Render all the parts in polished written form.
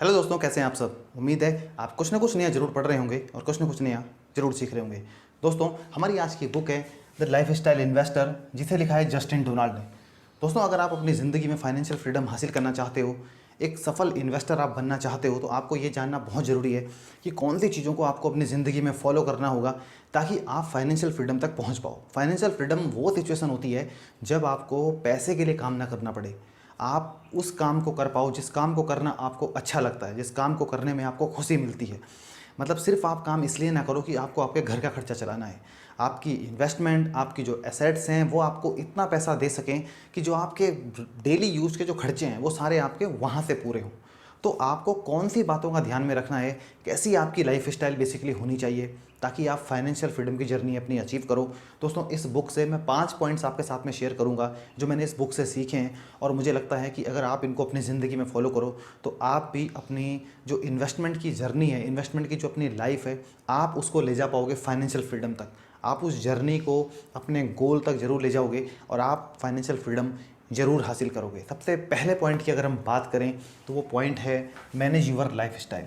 Hello दोस्तों, कैसे हैं आप सब। उम्मीद है आप कुछ ना कुछ नया जरूर पढ़ रहे होंगे और कुछ ना कुछ नया जरूर सीख रहे होंगे। दोस्तों, हमारी आज की बुक है द लाइफ स्टाइल इन्वेस्टर, जिसे लिखा है जस्टिन डोनाल्ड ने। दोस्तों, अगर आप अपनी ज़िंदगी में फाइनेंशियल फ्रीडम हासिल करना चाहते हो, एक सफल इन्वेस्टर आप बनना चाहते हो, तो आपको ये जानना बहुत ज़रूरी है कि कौन सी चीज़ों को आपको अपनी ज़िंदगी में फॉलो करना होगा ताकि आप फाइनेंशियल फ्रीडम तक पहुँच पाओ। फाइनेंशियल फ्रीडम वो सिचुएशन होती है जब आपको पैसे के लिए काम ना करना पड़े, आप उस काम को कर पाओ जिस काम को करना आपको अच्छा लगता है, जिस काम को करने में आपको खुशी मिलती है। मतलब सिर्फ आप काम इसलिए ना करो कि आपको आपके घर का खर्चा चलाना है। आपकी इन्वेस्टमेंट, आपकी जो एसेट्स हैं, वो आपको इतना पैसा दे सकें कि जो आपके डेली यूज़ के जो खर्चे हैं वो सारे आपके वहाँ से पूरे हों। तो आपको कौन सी बातों का ध्यान में रखना है, कैसी आपकी लाइफ स्टाइल बेसिकली होनी चाहिए ताकि आप फाइनेंशियल फ्रीडम की जर्नी अपनी अचीव करो। दोस्तों, इस बुक से मैं 5 पॉइंट्स आपके साथ में शेयर करूंगा जो मैंने इस बुक से सीखे हैं, और मुझे लगता है कि अगर आप इनको अपनी ज़िंदगी में फॉलो करो तो आप भी अपनी जो इन्वेस्टमेंट की जर्नी है, इन्वेस्टमेंट की जो अपनी लाइफ है, आप उसको ले जा पाओगे फाइनेंशियल फ्रीडम तक। आप उस जर्नी को अपने गोल तक ज़रूर ले जाओगे और आप फाइनेंशियल फ्रीडम ज़रूर हासिल करोगे। सबसे पहले पॉइंट की अगर हम बात करें तो वो पॉइंट है मैनेज यूर लाइफ स्टाइल।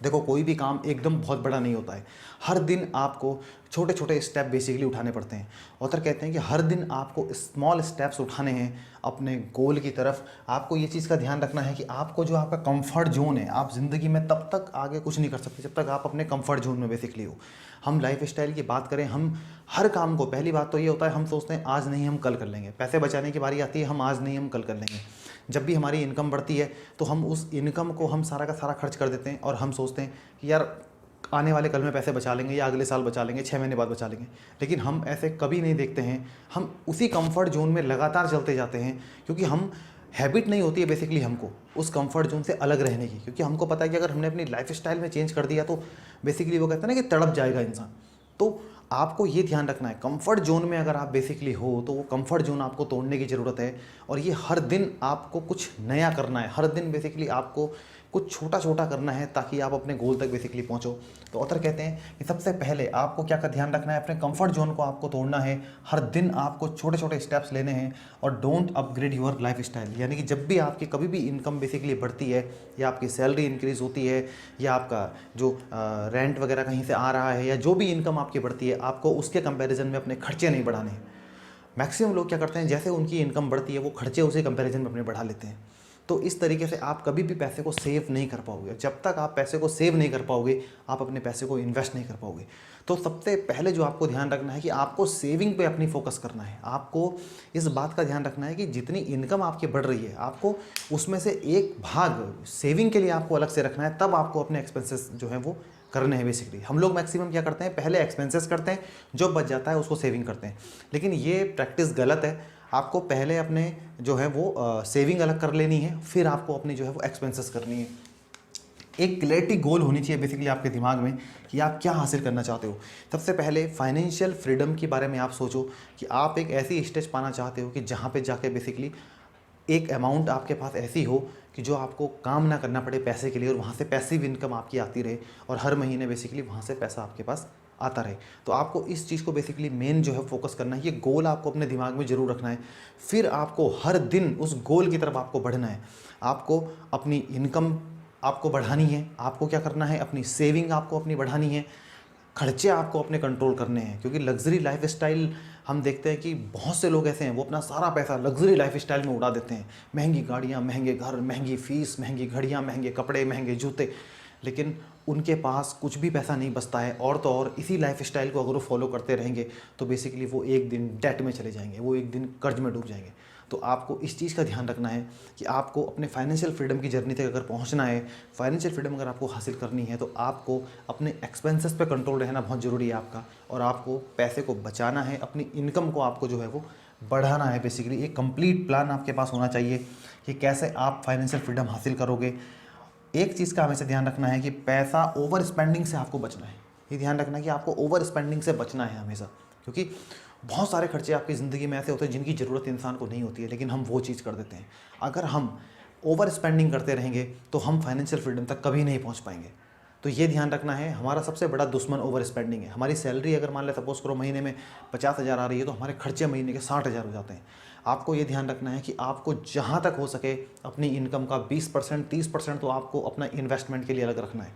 देखो, कोई भी काम एकदम बहुत बड़ा नहीं होता है। हर दिन आपको छोटे छोटे स्टेप बेसिकली उठाने पड़ते हैं। ऑथर कहते हैं कि हर दिन आपको स्मॉल स्टेप्स उठाने हैं अपने गोल की तरफ। आपको ये चीज़ का ध्यान रखना है कि आपको जो आपका कंफर्ट जोन है, आप ज़िंदगी में तब तक आगे कुछ नहीं कर सकते जब तक आप अपने कंफर्ट जोन में बेसिकली हो। हम लाइफ स्टाइल की बात करें, हम हर काम को, पहली बात तो ये होता है हम सोचते हैं आज नहीं हम कल कर लेंगे। पैसे बचाने की बारी आती है, हम आज नहीं हम कल कर लेंगे। जब भी हमारी इनकम बढ़ती है तो हम उस इनकम को हम सारा का सारा खर्च कर देते हैं और हम सोचते हैं कि यार आने वाले कल में पैसे बचा लेंगे या अगले साल बचा लेंगे, 6 महीने बाद बचा लेंगे। लेकिन हम ऐसे कभी नहीं देखते हैं, हम उसी कंफर्ट जोन में लगातार चलते जाते हैं क्योंकि हम हैबिट नहीं होती है बेसिकली हमको उस कंफर्ट जोन से अलग रहने की। क्योंकि हमको पता है कि अगर हमने अपनी लाइफ स्टाइल में चेंज कर दिया तो बेसिकली वो कहते हैं ना कि तड़प जाएगा इंसान। तो आपको ये ध्यान रखना है, कंफर्ट जोन में अगर आप बेसिकली हो तो वो कंफर्ट जोन आपको तोड़ने की ज़रूरत है। और ये हर दिन आपको कुछ नया करना है, हर दिन बेसिकली आपको कुछ छोटा छोटा करना है ताकि आप अपने गोल तक बेसिकली पहुंचो। तो ऑथर कहते हैं कि सबसे पहले आपको क्या का ध्यान रखना है, अपने कंफर्ट जोन को आपको तोड़ना है। हर दिन आपको छोटे छोटे स्टेप्स लेने हैं और don't upgrade your life style. यानी कि जब भी आपकी कभी भी इनकम बेसिकली बढ़ती है या आपकी सैलरी इंक्रीज़ होती है या आपका जो रेंट वगैरह कहीं से आ रहा है या जो भी इनकम आपकी बढ़ती है, आपको उसके कंपैरिजन में अपने खर्चे नहीं बढ़ाने हैं। मैक्सिमम लोग क्या करते हैं, जैसे उनकी इनकम बढ़ती है वो खर्चे उसी कंपैरिजन में अपने बढ़ा लेते हैं। तो इस तरीके से आप कभी भी पैसे को सेव नहीं कर पाओगे। जब तक आप पैसे को सेव नहीं कर पाओगे, आप अपने पैसे को इन्वेस्ट नहीं कर पाओगे। तो सबसे पहले जो आपको ध्यान रखना है कि आपको सेविंग पे अपनी फोकस करना है। आपको इस बात का ध्यान रखना है कि जितनी इनकम आपकी बढ़ रही है, आपको उसमें से एक भाग सेविंग के लिए आपको अलग से रखना है। तब आपको अपने एक्सपेंसेस जो हैं वो करने हैं। बेसिकली हम लोग मैक्सिमम क्या करते हैं, पहले एक्सपेंसेस करते हैं, जो बच जाता है उसको सेविंग करते हैं। लेकिन ये प्रैक्टिस गलत है। आपको पहले अपने जो है वो सेविंग अलग कर लेनी है, फिर आपको अपनी जो है वो एक्सपेंसेस करनी है। एक क्लैरिटी गोल होनी चाहिए बेसिकली आपके दिमाग में कि आप क्या हासिल करना चाहते हो। सबसे पहले फाइनेंशियल फ्रीडम के बारे में आप सोचो कि आप एक ऐसी स्टेज पाना चाहते हो कि जहाँ पे जाके बेसिकली एक अमाउंट आपके पास ऐसी हो कि जो आपको काम ना करना पड़े पैसे के लिए, और वहाँ से पैसिव इनकम आपकी आती रहे और हर महीने बेसिकली वहाँ से पैसा आपके पास आता रहे। तो आपको इस चीज़ को बेसिकली मेन जो है फोकस करना है। ये गोल आपको अपने दिमाग में ज़रूर रखना है। फिर आपको हर दिन उस गोल की तरफ आपको बढ़ना है। आपको अपनी इनकम आपको बढ़ानी है। आपको क्या करना है, अपनी सेविंग आपको अपनी बढ़ानी है। खर्चे आपको अपने कंट्रोल करने हैं, क्योंकि लग्जरी लाइफ स्टाइल हम देखते हैं कि बहुत से लोग ऐसे हैं वो अपना सारा पैसा लग्जरी लाइफ स्टाइल में उड़ा देते हैं। महंगी गाड़ियाँ, महंगे घर, महंगी फीस, महंगी घड़ियाँ, महंगे कपड़े, महंगे जूते, लेकिन उनके पास कुछ भी पैसा नहीं बचता है। और तो और इसी लाइफ स्टाइल को अगर वो फॉलो करते रहेंगे तो बेसिकली वो एक दिन डेट में चले जाएंगे, वो एक दिन कर्ज में डूब जाएंगे। तो आपको इस चीज़ का ध्यान रखना है कि आपको अपने फाइनेंशियल फ्रीडम की जर्नी तक अगर पहुंचना है, फाइनेंशियल फ्रीडम अगर आपको हासिल करनी है, तो आपको अपने एक्सपेंसेस पे कंट्रोल रहना बहुत ज़रूरी है आपका। और आपको पैसे को बचाना है, अपनी इनकम को आपको जो है वो बढ़ाना है। बेसिकली एक कंप्लीट प्लान आपके पास होना चाहिए कि कैसे आप फाइनेंशियल फ्रीडम हासिल करोगे। एक चीज़ का हमेशा ध्यान रखना है कि पैसा ओवर स्पेंडिंग से आपको बचना है। ये ध्यान रखना है कि आपको ओवर स्पेंडिंग से बचना है हमेशा, क्योंकि बहुत सारे खर्चे आपकी ज़िंदगी में ऐसे होते हैं जिनकी ज़रूरत इंसान को नहीं होती है, लेकिन हम वो चीज़ कर देते हैं। अगर हम ओवर स्पेंडिंग करते रहेंगे तो हम फाइनेंशियल फ्रीडम तक कभी नहीं पहुंच पाएंगे। तो ये ध्यान रखना है, हमारा सबसे बड़ा दुश्मन ओवर स्पेंडिंग है। हमारी सैलरी अगर मान लें सपोज करो महीने में 50,000 आ रही है, तो हमारे खर्चे महीने के 60,000 हो जाते हैं। आपको ये ध्यान रखना है कि आपको जहाँ तक हो सके अपनी इनकम का 20% 30% तो आपको अपना इन्वेस्टमेंट के लिए अलग रखना है।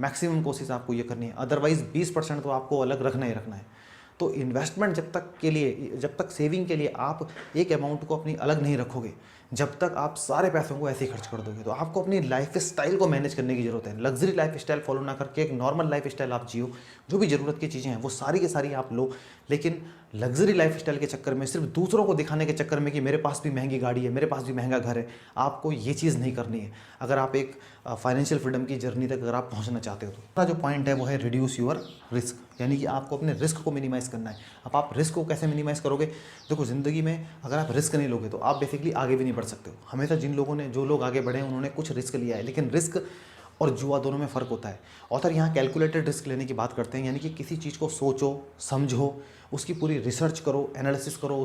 मैक्सिमम कोशिश आपको ये करनी है, अदरवाइज़ 20% तो आपको अलग रखना ही रखना है। तो इन्वेस्टमेंट जब तक सेविंग के लिए आप एक अमाउंट को अपनी अलग नहीं रखोगे, जब तक आप सारे पैसों को ऐसे ही खर्च कर दोगे, तो आपको अपनी लाइफ स्टाइल को मैनेज करने की ज़रूरत है। लग्जरी लाइफ स्टाइल फॉलो ना करके एक नॉर्मल लाइफ स्टाइल आप जियो। जो भी ज़रूरत की चीज़ें हैं वो सारी की सारी आप लो, लेकिन लग्जरी लाइफ स्टाइल के चक्कर में, सिर्फ दूसरों को दिखाने के चक्कर में कि मेरे पास भी महंगी गाड़ी है, मेरे पास भी महंगा घर है, आपको ये चीज़ नहीं करनी है अगर आप एक फाइनेंशियल फ्रीडम की जर्नी तक अगर आप पहुंचना चाहते हो। तो दूसरा जो पॉइंट है वो है रिड्यूस योर रिस्क, यानी कि आपको अपने रिस्क को मिनिमाइज़ करना है। अब आप रिस्क को कैसे मिनिमाइज़ करोगे? देखो, ज़िंदगी में अगर आप रिस्क नहीं लोगे तो आप बेसिकली आगे भी नहीं बढ़ सकते हो। हमेशा जो लोग आगे बढ़े हैं उन्होंने कुछ रिस्क लिया है, लेकिन रिस्क और जुआ दोनों में फ़र्क होता है। ऑथर यहाँ कैलकुलेटेड रिस्क लेने की बात करते हैं, यानी कि किसी चीज़ को सोचो, समझो, उसकी पूरी रिसर्च करो, एनालिसिस करो,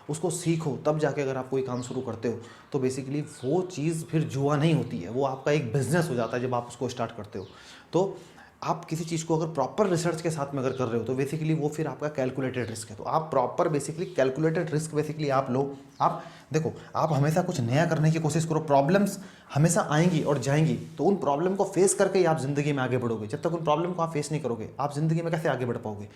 उसको सीखो, तब जाके अगर आप कोई काम शुरू करते हो तो बेसिकली वो चीज़ फिर जुआ नहीं होती है, वो आपका एक बिजनेस हो जाता है जब आप उसको स्टार्ट करते हो। तो आप किसी चीज़ को अगर प्रॉपर रिसर्च के साथ में अगर कर रहे हो तो बेसिकली वो फिर आपका कैलकुलेटेड रिस्क है। तो आप proper basically calculated risk basically आप लो। आप देखो, आप हमेशा कुछ नया करने की कोशिश करो। प्रॉब्लम्स हमेशा आएंगी और जाएंगी, तो उन प्रॉब्लम को फेस करके ही आप ज़िंदगी में आगे बढ़ोगे। जब तक उन प्रॉब्लम को आप फेस नहीं करोगे, आप ज़िंदगी में कैसे आगे बढ़ पाओगे?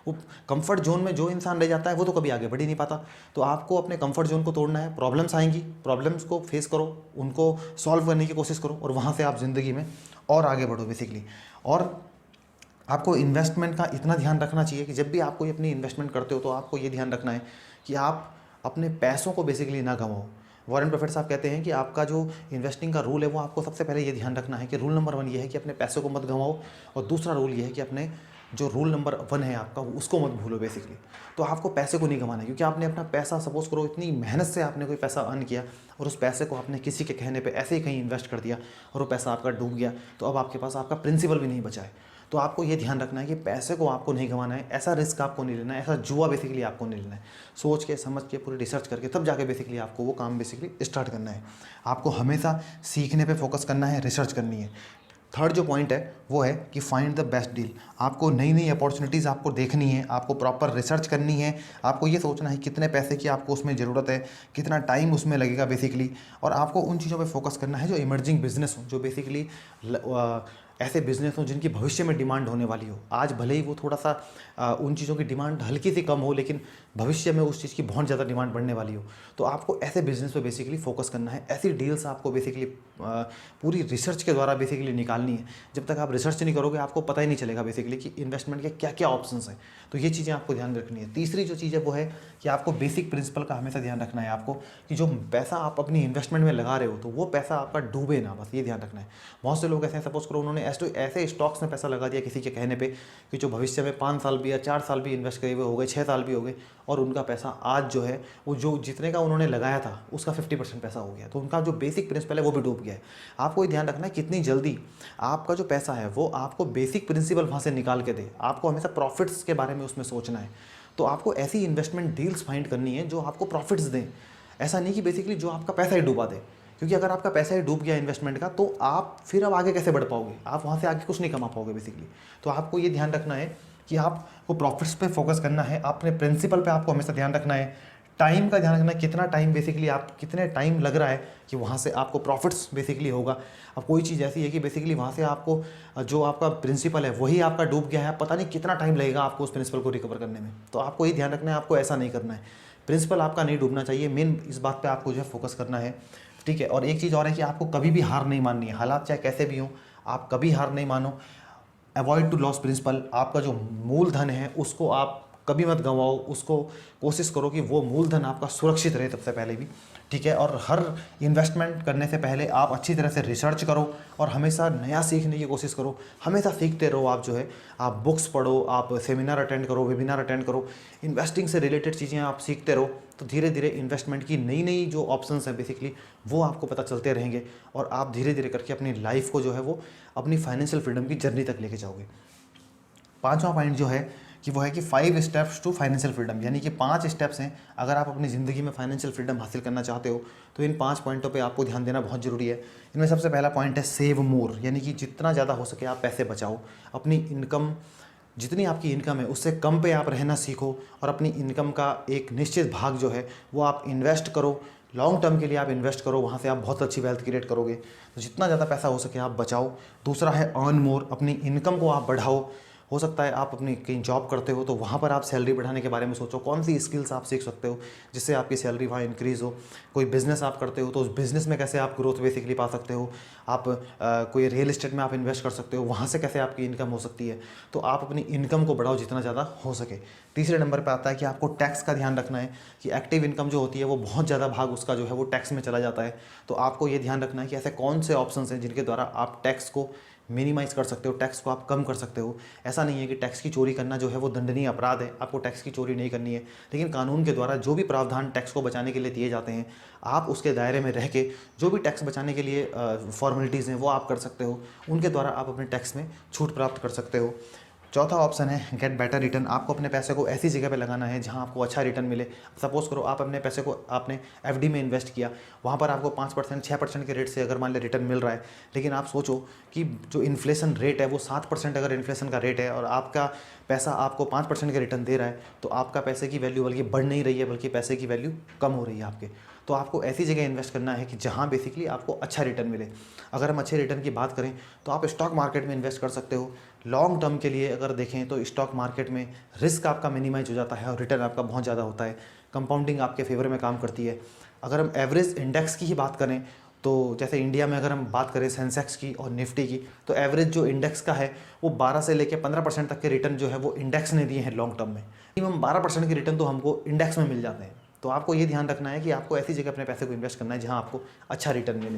वो कंफर्ट जोन में जो इंसान रह जाता है वो तो कभी आगे बढ़ ही नहीं पाता। तो आपको अपने कंफर्ट जोन को तोड़ना है। प्रॉब्लम्स आएंगी, प्रॉब्लम्स को फेस करो, उनको सॉल्व करने की कोशिश करो और वहाँ से आप ज़िंदगी में और आगे बढ़ो बेसिकली। और आपको इन्वेस्टमेंट का इतना ध्यान रखना चाहिए कि जब भी आप कोई अपनी इन्वेस्टमेंट करते हो तो आपको ये ध्यान रखना है कि आप अपने पैसों को बेसिकली ना गंवाओ। वॉरेन बफेट साहब कहते हैं कि आपका जो इन्वेस्टिंग का रूल है वो आपको सबसे पहले ये ध्यान रखना है कि रूल नंबर 1 ये है कि अपने पैसों को मत गंवाओ, और दूसरा रूल ये है कि अपने जो रूल नंबर 1 है आपका उसको मत भूलो बेसिकली। तो आपको पैसे को नहीं गंवाना है, क्योंकि आपने अपना पैसा, सपोज करो इतनी मेहनत से आपने कोई पैसा अर्न किया और उस पैसे को आपने किसी के कहने पे ऐसे ही कहीं इन्वेस्ट कर दिया और वो पैसा आपका डूब गया, तो अब आपके पास आपका प्रिंसिपल भी नहीं बचा है। तो आपको ये ध्यान रखना है कि पैसे को आपको नहीं गंवाना है, ऐसा रिस्क आपको नहीं लेना है, ऐसा जुआ बेसिकली आपको नहीं लेना है। सोच के, समझ के, पूरी रिसर्च करके तब जाके बेसिकली आपको वो काम बेसिकली स्टार्ट करना है। आपको हमेशा सीखने पे फोकस करना है, रिसर्च करनी है। थर्ड जो पॉइंट है वो है कि फाइंड द बेस्ट डील। आपको नई नई अपॉर्चुनिटीज़ आपको देखनी है, आपको प्रॉपर रिसर्च करनी है, आपको ये सोचना है कितने पैसे की आपको उसमें ज़रूरत है, कितना टाइम उसमें लगेगा बेसिकली, और आपको उन चीज़ों पे फोकस करना है जो इमर्जिंग बिजनेस हो, जो बेसिकली ऐसे बिजनेस हो जिनकी भविष्य में डिमांड होने वाली हो। आज भले ही वो थोड़ा सा उन चीज़ों की डिमांड हल्की सी कम हो, लेकिन भविष्य में उस चीज़ की बहुत ज़्यादा डिमांड बढ़ने वाली हो। तो आपको ऐसे बिजनेस पे बेसिकली फोकस करना है, ऐसी डील्स आपको बेसिकली पूरी रिसर्च के द्वारा बेसिकली निकालनी है। जब तक आप रिसर्च नहीं करोगे आपको पता ही नहीं चलेगा बेसिकली कि इन्वेस्टमेंट के क्या क्या ऑप्शंस हैं। तो ये चीज़ें आपको ध्यान रखनी है। तीसरी जो चीज़ है वो है कि आपको बेसिक प्रिंसिपल का हमेशा ध्यान रखना है आपको, कि जो पैसा आप अपनी इन्वेस्टमेंट में लगा रहे हो तो वो पैसा आपका डूबे ना, बस ये ध्यान रखना है। बहुत से लोग ऐसे, सपोज करो उन्होंने ऐसे स्टॉक्स में पैसा लगा दिया किसी के कहने पे कि जो भविष्य में 5 साल भी या 4 साल भी इन्वेस्ट करे हुए हो गए, 6 साल भी हो गए, और उनका पैसा आज जो है वो जो जितने का उन्होंने लगाया था उसका 50% पैसा हो गया। तो उनका जो बेसिक प्रिंसिपल है वो भी डूब गया है। आपको ये ध्यान रखना है कितनी जल्दी आपका जो पैसा है वो आपको बेसिक प्रिंसिपल वहाँ से निकाल के दे। आपको हमेशा प्रॉफिट्स के बारे में उसमें सोचना है। तो आपको ऐसी इन्वेस्टमेंट डील्स फाइंड करनी है जो आपको प्रॉफिट्स दें, ऐसा नहीं कि बेसिकली जो आपका पैसा ही डूबा दे। क्योंकि अगर आपका पैसा ही डूब गया इन्वेस्टमेंट का तो आप फिर अब आगे कैसे बढ़ पाओगे, आप वहाँ से आगे कुछ नहीं कमा पाओगे बेसिकली। तो आपको ये ध्यान रखना है कि आपको प्रॉफिट्स पे फोकस करना है, अपने प्रिंसिपल पे आपको हमेशा ध्यान रखना है। टाइम का ध्यान रखना है, कितना टाइम बेसिकली आप कितने टाइम लग रहा है कि वहाँ से आपको प्रॉफिट्स बेसिकली होगा। अब कोई चीज़ ऐसी है कि बेसिकली वहाँ से आपको जो आपका प्रिंसिपल है वही आपका डूब गया है, पता नहीं कितना टाइम लगेगा आपको उस प्रिंसिपल को रिकवर करने में। तो आपको ये ध्यान रखना है, आपको ऐसा नहीं करना है। प्रिंसिपल आपका नहीं डूबना चाहिए, मेन इस बात पर आपको जो है फोकस करना है, ठीक है। और एक चीज़ और है कि आपको कभी भी हार नहीं माननी है, हालात चाहे कैसे भी हों आप कभी हार नहीं मानो। अवॉइड टू लॉस प्रिंसिपल, आपका जो मूलधन है उसको आप कभी मत गंवाओ, उसको कोशिश करो कि वो मूलधन आपका सुरक्षित रहे सबसे पहले भी, ठीक है। और हर इन्वेस्टमेंट करने से पहले आप अच्छी तरह से रिसर्च करो और हमेशा नया सीखने की कोशिश करो, हमेशा सीखते रहो। आप जो है आप बुक्स पढ़ो, आप सेमिनार अटेंड करो, वेबिनार अटेंड करो, इन्वेस्टिंग से रिलेटेड चीज़ें आप सीखते रहो। तो धीरे धीरे इन्वेस्टमेंट की नई नई जो ऑप्शंस हैं बेसिकली वो आपको पता चलते रहेंगे और आप धीरे धीरे करके अपनी लाइफ को जो है वो अपनी फाइनेंशियल फ्रीडम की जर्नी तक लेके जाओगे। 5वां पॉइंट जो है कि वो है कि 5 स्टेप्स टू फाइनेंशियल फ्रीडम, यानी कि 5 स्टेप्स हैं अगर आप अपनी ज़िंदगी में फाइनेंशियल फ्रीडम हासिल करना चाहते हो तो इन 5 पॉइंटों पे आपको ध्यान देना बहुत ज़रूरी है। इनमें सबसे पहला पॉइंट है सेव मोर, यानी कि जितना ज़्यादा हो सके आप पैसे बचाओ। अपनी इनकम जितनी आपकी इनकम है उससे कम पे आप रहना सीखो और अपनी इनकम का एक निश्चित भाग जो है वो आप इन्वेस्ट करो, लॉन्ग टर्म के लिए आप इन्वेस्ट करो, वहाँ से आप बहुत अच्छी वेल्थ क्रिएट करोगे। तो जितना ज़्यादा पैसा हो सके आप बचाओ। दूसरा है अर्न मोर, अपनी इनकम को आप बढ़ाओ। हो सकता है आप अपनी कहीं जॉब करते हो तो वहाँ पर आप सैलरी बढ़ाने के बारे में सोचो, कौन सी स्किल्स आप सीख सकते हो जिससे आपकी सैलरी वहाँ इंक्रीज़ हो। कोई बिज़नेस आप करते हो तो उस बिज़नेस में कैसे आप ग्रोथ बेसिकली पा सकते हो। आप कोई रियल एस्टेट में आप इन्वेस्ट कर सकते हो, वहाँ से कैसे आपकी इनकम हो सकती है। तो आप अपनी इनकम को बढ़ाओ जितना ज़्यादा हो सके। तीसरे नंबर पर आता है कि आपको टैक्स का ध्यान रखना है कि एक्टिव इनकम जो होती है वो बहुत ज़्यादा भाग उसका जो है वो टैक्स में चला जाता है। तो आपको ये ध्यान रखना है कि ऐसे कौन से ऑप्शन हैं जिनके द्वारा आप टैक्स को मिनिमाइज़ कर सकते हो, टैक्स को आप कम कर सकते हो। ऐसा नहीं है कि टैक्स की चोरी करना जो है वो दंडनीय अपराध है, आपको टैक्स की चोरी नहीं करनी है। लेकिन कानून के द्वारा जो भी प्रावधान टैक्स को बचाने के लिए दिए जाते हैं, आप उसके दायरे में रह के जो भी टैक्स बचाने के लिए फॉर्मेलिटीज़ हैं वो आप कर सकते हो। उनके द्वारा आप अपने टैक्स में छूट प्राप्त कर सकते हो। चौथा ऑप्शन है गेट बेटर रिटर्न। आपको अपने पैसे को ऐसी जगह पे लगाना है जहां आपको अच्छा रिटर्न मिले। सपोज़ करो आप अपने पैसे को आपने एफडी में इन्वेस्ट किया, वहां पर आपको 5% 6% के रेट से अगर मान लिया रिटर्न मिल रहा है, लेकिन आप सोचो कि जो इन्फ्लेशन रेट है वो 7% अगर इन्फ्लेशन का रेट है और आपका पैसा आपको 5% का रिटर्न दे रहा है, तो आपका पैसे की वैल्यू बल्कि बढ़ नहीं रही है, बल्कि पैसे की वैल्यू कम हो रही है आपके। तो आपको ऐसी जगह इन्वेस्ट करना है कि जहाँ बेसिकली आपको अच्छा रिटर्न मिले। अगर हम अच्छे रिटर्न की बात करें तो आप स्टॉक मार्केट में इन्वेस्ट कर सकते हो। लॉन्ग टर्म के लिए अगर देखें तो स्टॉक मार्केट में रिस्क आपका मिनिमाइज हो जाता है और रिटर्न आपका बहुत ज़्यादा होता है। कंपाउंडिंग आपके फेवर में काम करती है। अगर हम एवरेज इंडेक्स की ही बात करें तो जैसे इंडिया में अगर हम बात करें सेंसेक्स की और निफ्टी की, तो एवरेज जो इंडेक्स का है वो 12 से लेकर 15% तक के रिटर्न जो है वो इंडेक्स ने दिए हैं लॉन्ग टर्म में। मिनिमम 12% के रिटर्न तो हमको इंडेक्स में मिल जाते हैं। तो आपको ये ध्यान रखना है कि आपको ऐसी जगह अपने पैसे को इन्वेस्ट करना है जहाँ आपको अच्छा रिटर्न मिले।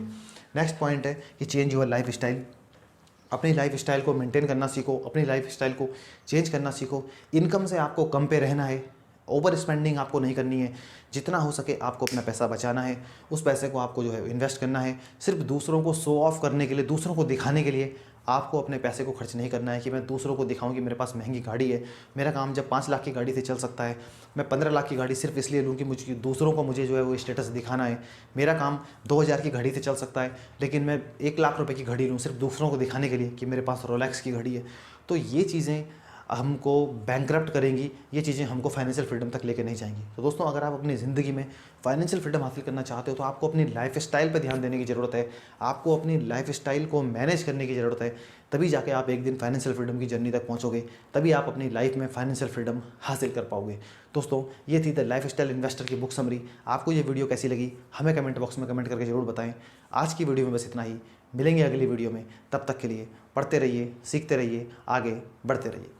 नेक्स्ट पॉइंट है कि चेंज योर लाइफ स्टाइल। अपनी लाइफ स्टाइल को मेंटेन करना सीखो, अपनी लाइफ स्टाइल को चेंज करना सीखो। इनकम से आपको कम पे रहना है, ओवर स्पेंडिंग आपको नहीं करनी है। जितना हो सके आपको अपना पैसा बचाना है, उस पैसे को आपको जो है इन्वेस्ट करना है। सिर्फ दूसरों को शो ऑफ करने के लिए, दूसरों को दिखाने के लिए आपको अपने पैसे को खर्च नहीं करना है कि मैं दूसरों को दिखाऊं कि मेरे पास महंगी गाड़ी है। मेरा काम जब 5 लाख की गाड़ी से चल सकता है, मैं 15 लाख की गाड़ी सिर्फ इसलिए लूँ कि मुझे दूसरों को मुझे जो है वो स्टेटस दिखाना है। मेरा काम 2000 की घड़ी से चल सकता है, लेकिन मैं 1 लाख रुपए की घड़ी लूँ सिर्फ दूसरों को दिखाने के लिए कि मेरे पास रोलेक्स की घड़ी है। तो ये चीज़ें हमको बैंकरप्ट करेंगी, ये चीज़ें हमको फाइनेंशियल फ्रीडम तक लेके नहीं जाएंगी। तो दोस्तों, अगर आप अपनी ज़िंदगी में फाइनेंशियल फ्रीडम हासिल करना चाहते हो तो आपको अपनी लाइफ स्टाइल पर ध्यान देने की ज़रूरत है। आपको अपनी लाइफ स्टाइल को मैनेज करने की ज़रूरत है। तभी जाके आप एक दिन फाइनेंशियल फ्रीडम की जर्नी तक पहुँचोगे, तभी आप अपनी लाइफ में फाइनेंशियल फ्रीडम हासिल कर पाओगे। दोस्तों, ये थी द लाइफ स्टाइल इन्वेस्टर की बुक समरी। आपको ये वीडियो कैसी लगी हमें कमेंट बॉक्स में कमेंट करके ज़रूर बताएं। आज की वीडियो में बस इतना ही। मिलेंगे अगली वीडियो में, तब तक के लिए पढ़ते रहिए, सीखते रहिए, आगे बढ़ते रहिए।